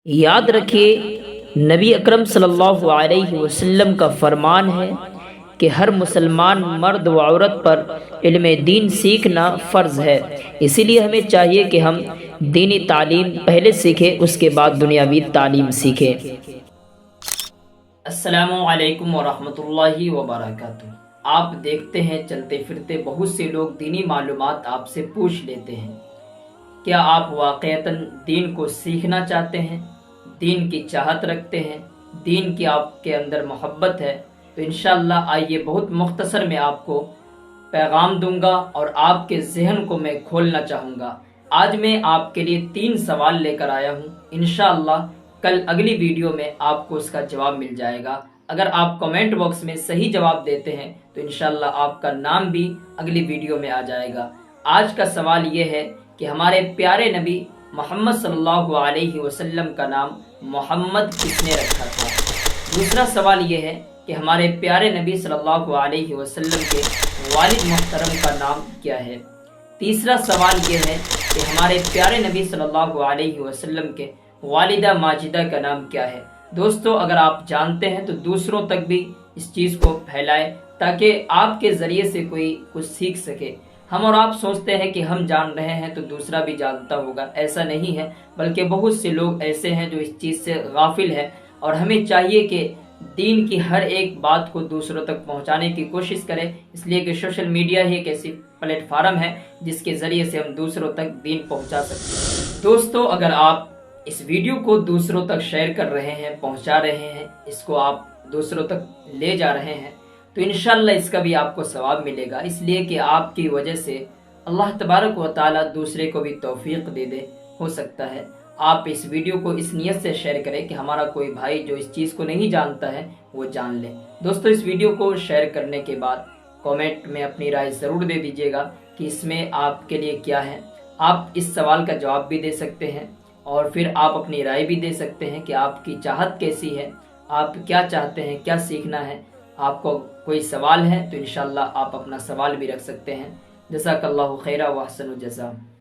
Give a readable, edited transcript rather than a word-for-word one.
یاد رکھیے نبی اکرم صلی اللہ علیہ وسلم کا فرمان ہے کہ ہر مسلمان مرد و عورت پر علم دین سیکھنا فرض ہے۔ اسی لیے ہمیں چاہیے کہ ہم دینی تعلیم پہلے سیکھیں، اس کے بعد دنیاوی تعلیم سیکھیں۔ السلام علیکم ورحمۃ اللہ وبرکاتہ۔ آپ دیکھتے ہیں چلتے پھرتے بہت سے لوگ دینی معلومات آپ سے پوچھ لیتے ہیں۔ کیا آپ واقعتاً دین کو سیکھنا چاہتے ہیں؟ دین کی چاہت رکھتے ہیں؟ دین کی آپ کے اندر محبت ہے؟ تو انشاءاللہ آئیے بہت مختصر میں آپ کو پیغام دوں گا اور آپ کے ذہن کو میں کھولنا چاہوں گا۔ آج میں آپ کے لیے 3 سوال لے کر آیا ہوں۔ انشاءاللہ کل اگلی ویڈیو میں آپ کو اس کا جواب مل جائے گا۔ اگر آپ کمنٹ باکس میں صحیح جواب دیتے ہیں تو انشاءاللہ آپ کا نام بھی اگلی ویڈیو میں آ جائے گا۔ آج کا سوال یہ ہے کہ ہمارے پیارے نبی محمد صلی اللہ علیہ وسلم کا نام محمد کس نے رکھا تھا؟ دوسرا سوال یہ ہے کہ ہمارے پیارے نبی صلی اللہ علیہ وسلم کے والد محترم کا نام کیا ہے؟ تیسرا سوال یہ ہے کہ ہمارے پیارے نبی صلی اللہ علیہ وسلم کے والدہ ماجدہ کا نام کیا ہے؟ دوستو، اگر آپ جانتے ہیں تو دوسروں تک بھی اس چیز کو پھیلائیں تاکہ آپ کے ذریعے سے کوئی کچھ سیکھ سکے۔ ہم اور آپ سوچتے ہیں کہ ہم جان رہے ہیں تو دوسرا بھی جانتا ہوگا، ایسا نہیں ہے، بلکہ بہت سے لوگ ایسے ہیں جو اس چیز سے غافل ہیں، اور ہمیں چاہیے کہ دین کی ہر ایک بات کو دوسروں تک پہنچانے کی کوشش کریں، اس لیے کہ سوشل میڈیا ہی ایک ایسی پلیٹ فارم ہے جس کے ذریعے سے ہم دوسروں تک دین پہنچا سکتے ہیں۔ دوستو، اگر آپ اس ویڈیو کو دوسروں تک شیئر کر رہے ہیں، پہنچا رہے ہیں، اس کو آپ دوسروں تک لے جا رہے ہیں، تو انشاءاللہ اس کا بھی آپ کو ثواب ملے گا، اس لیے کہ آپ کی وجہ سے اللہ تبارک و تعالی دوسرے کو بھی توفیق دے دے۔ ہو سکتا ہے آپ اس ویڈیو کو اس نیت سے شیئر کریں کہ ہمارا کوئی بھائی جو اس چیز کو نہیں جانتا ہے وہ جان لے۔ دوستو، اس ویڈیو کو شیئر کرنے کے بعد کامنٹ میں اپنی رائے ضرور دے دیجیے گا کہ اس میں آپ کے لیے کیا ہے۔ آپ اس سوال کا جواب بھی دے سکتے ہیں اور پھر آپ اپنی رائے بھی دے سکتے ہیں کہ آپ کی چاہت کیسی ہے، آپ کیا چاہتے ہیں، کیا سیکھنا ہے۔ آپ کو کوئی سوال ہے تو انشاءاللہ آپ اپنا سوال بھی رکھ سکتے ہیں۔ جزاک اللہ خیرہ و احسن الجزا۔